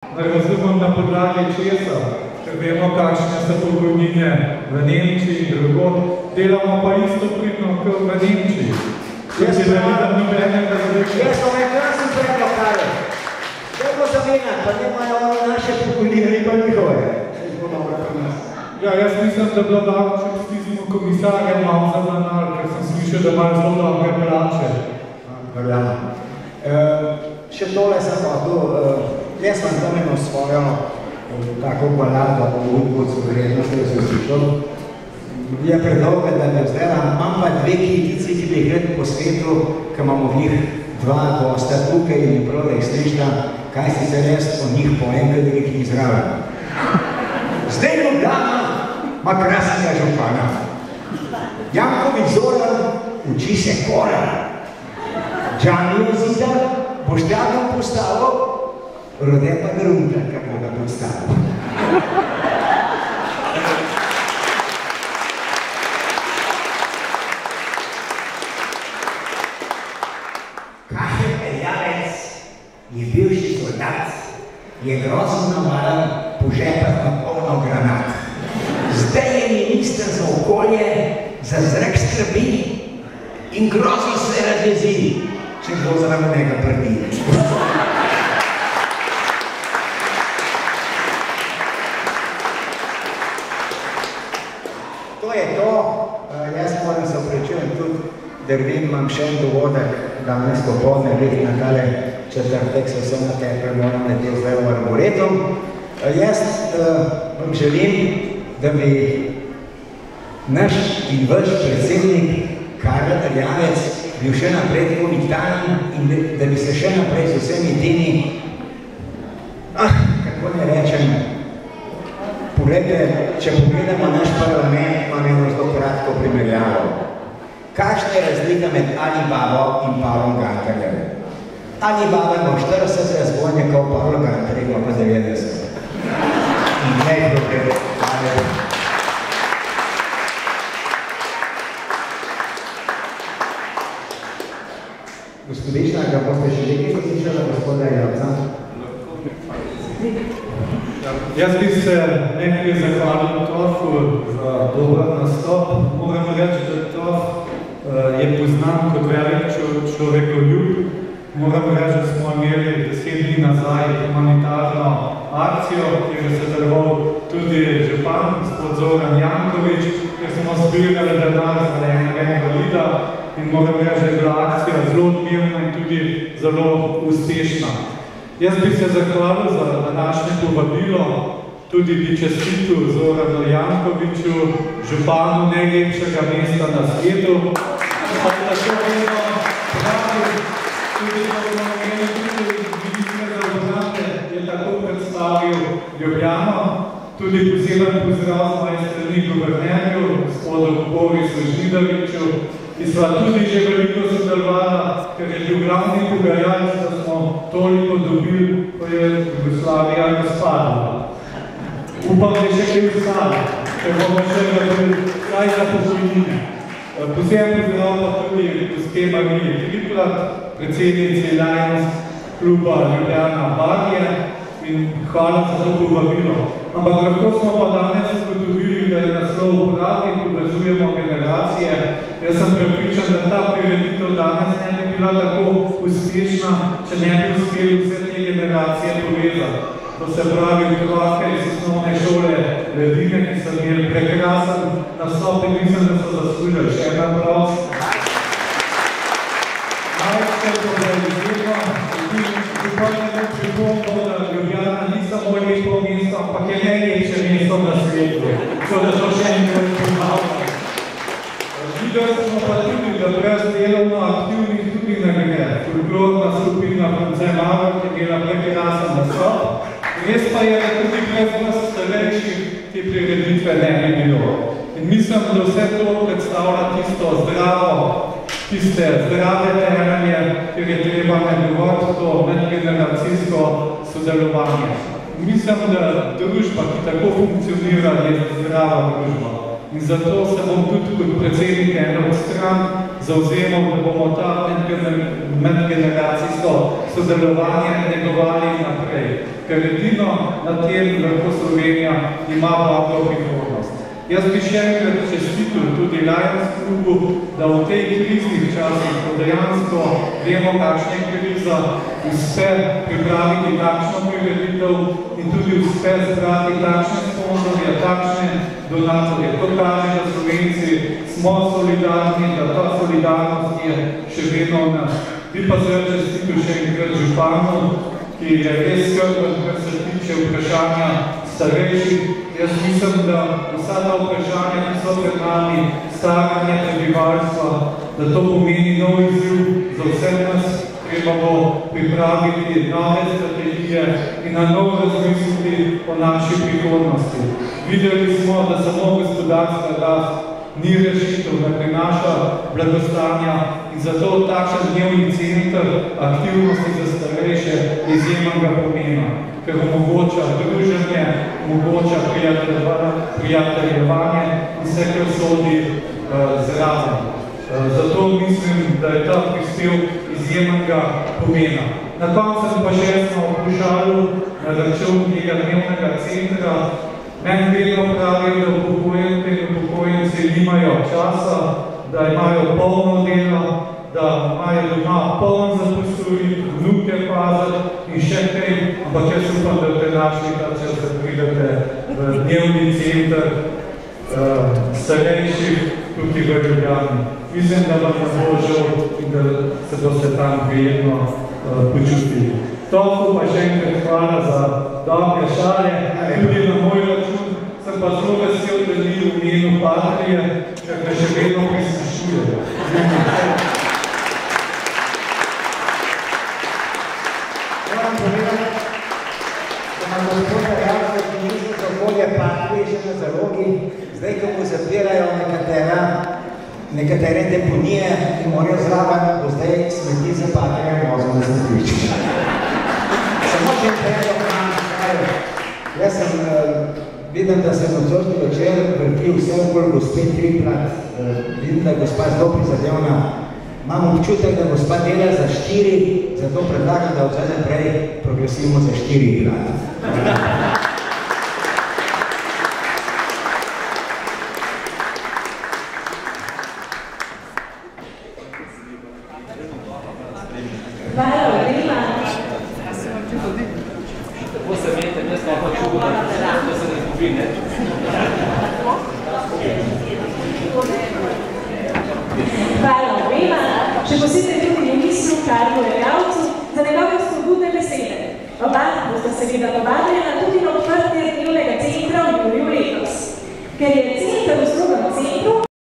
Ne razumem na podlagi česa, ker vemo, kakšne so pokojnine v Nemčiji in drugod, delamo pa isto pridno kot v Nemčiji. Jaz sem krasen predlog, Karel. Dajmo zamenjati, pa nemajo naše pokojnine, ni pa njihove. Ja, jaz mislim, da bilo dobro, če stisnimo komisarja malo za denar, ker sem slišal, da imajo zelo dobre plače. Še tole sem pa tu, jaz sem zamenil svojo tako balado o udbocu vrednosti, da sem slišal. Je predolga, da ne vzdela, imam pa dve kritici, ki bi gred po svetu, ki imamo v njih dva gosta tukaj in prav, da jih slišta, kaj si se res o njih povem, kad je nekaj izraven. Zdaj Ljubljana ima krasnega župana. Janković Zoran uči se Koran. Džanijo Zidar Boštjanom postavil, Rode pa Grunta, kako ga postavil. Kašel Erjavec je bivši soldat, je grozno navaden po žepah na polno granat. Zdaj je minister za okolje, za zrak skrbi in grozno se razjezi, če bo zraven njega prdi. To je to, jaz moram se oprečujem tudi, da vem, imam še en dogodek, danes popodne, glede na tale četrtek, se vse na tepe, moram letel zdaj v Arboretum. Jaz vam želim, da bi naš in vaš predsednik Karel Erjavec bil še naprej tako vitalen in da bi se še naprej z vsemi temi, kako ne rečem, poglejte, če pogledamo naš parlament, imam eno zelo kratko primerjavo. Kakšna je razlika med Alibabo in Pavlom Gantarjem? Alibaba ima 40 razvojnikov, Pavlo Gantarj ima pa 90. In ne problem. Gospodična, ga boste še nekaj poslišali, gospoda Javca? Jaz bi se nekaj zahvalil Tofu za dober nastop. Moram reči, da Tof je poznan kot velik človekoljub. Moram reči, da smo imeli 10 dni nazaj humanitarno akcijo, kjer je sodeloval tudi župan, gospod Zoran Janković, kjer smo zbirali denar za enega invalida in moram reči, da je bila akcija zelo odmirna in tudi zelo uspešna. Jaz bi se zahvalil za današnje povabilo, tudi bi čestitil Zoranu Jankoviću, županu najlepšega mesta na svetu. Pa tako vedno pravi, tudi minister za obrate je tako predstavil Ljubljano, tudi poseben pozdrav z moje strani guvernerju, gospodu Borisu Židoviću, ki sva tudi že veliko sodelovala, ker je bil glavni pogajalec, da smo toliko dobili, ko je Jugoslavija razpadla. Upam, da še kaj ostane, ker bomo še vrli kaj za pokojnine. Posebno pozdrav pa tudi gospe Marije Triplat, predsednici Lions kluba Ljubljana Barje in hvala za to povabilo. Ampak lahko smo pa danes ugotovili, da je naslov pravi, povezujemo generacije. Jaz sem prepričan, da ta prireditev danes ne bi bila tako uspešna, če ne bi uspeli vse te generacije povezati. To se pravi otroke iz osnovne šole Ledine, ki so imeli prekrasen nastop in mislim, da so zaslužili še en aplauz. Največ to realiziramo in upajemo pripombo, da Ljubljana ni samo lepo mesto, ampak je najlepše mesto na svetu. Tako da to še enkrat ponavljamo. Videli smo pa tudi, da brez delovno aktivnih tudi nagrade. Folklorna skupina Francem Avr je imela prekrasen nastop. Res pa je, da tudi brez nas starejših te prireditve ne bi bilo. In mislim, da vse to predstavlja tisto zdravo, tiste zdrave temelje, kjer je treba negovati to medgeneracijsko sodelovanje. Mislim, da družba, ki tako funkcionira, je zdrava družba. In zato se bom tudi kot predsednik ene od stran zavzemal, da bomo ta medgeneracijsko sodelovanje negovali naprej. Ker edino na tem lahko Slovenija ima dobro prihodnost. Jaz bi še enkrat čestitil tudi Lions klubu, da v tej kriznih časih, ko dejansko vemo, kakšna je kriza, uspe pripraviti takšno prireditev in tudi uspe zbrati takšne sponzorje, takšne donatorje. To kaže, da Slovenci smo solidarni, da ta solidarnost je še vedno v nas. Bi pa zdaj čestitil še enkrat županu, ki je res skrben, kar se tiče vprašanja starejših. Jaz mislim, da vsa ta vprašanja, ki so pred nami, staranje prebivalstva, da to pomeni nov izziv za vse nas, treba bo pripraviti nove strategije in na novo razmisliti o naši prihodnosti. Videli smo, da samo gospodarska rast ni rešitev, da prinaša blagostanja in zato takšen dnevni center aktivnosti za starejše izjemnega pomena, ker omogoča druženje, omogoča prijateljevanje in vse, kar sodi zraven. Zato mislim, da je ta prispevek izjemnega pomena. Na koncu pa še smo pošalil na račun tega dnevnega centra. Meni vedno pravijo, da upokojenke in upokojenci nimajo časa, da imajo polno delo, da imajo doma poln zaposlovit, vnuke pazati in še kaj, ampak jaz upam, da v današnji čas, da pridete v dnevni center starejših tukaj v Ljubljani. Mislim, da vam ne bo žal in da se boste tam prijetno počutili. Toliko pa še enkrat hvala za dobre šale, tudi na moj račun. Sem pa zelo vesel, da ni v imenu Patrije, ker me še vedno prislušujejo. Moram povedati, da nam gospoda Javno ministro za okolje Patrije še na zalogi, zdaj, ko mu zapirajo nekatere deponije, ki morajo zraven, bo zdaj smeti za Patrije vozil na zaključki. Samo še predlog nam, jaz sem vidim, da sem nocojšnji večer vrtil vse okoli gospe Triplat. Vidim, da je gospa zelo prizadevna. Imam občutek, da gospa dela za 4, zato predlagam, da od zdaj naprej progresimo za 4 plat. Hvala obema, še posebej tudi ministru Karlu Erjavcu za njegove spodbudne besede. Oba bosta seveda povabljena tudi na odprtje dnevnega centra v juliju letos. Ker je center v strogem centru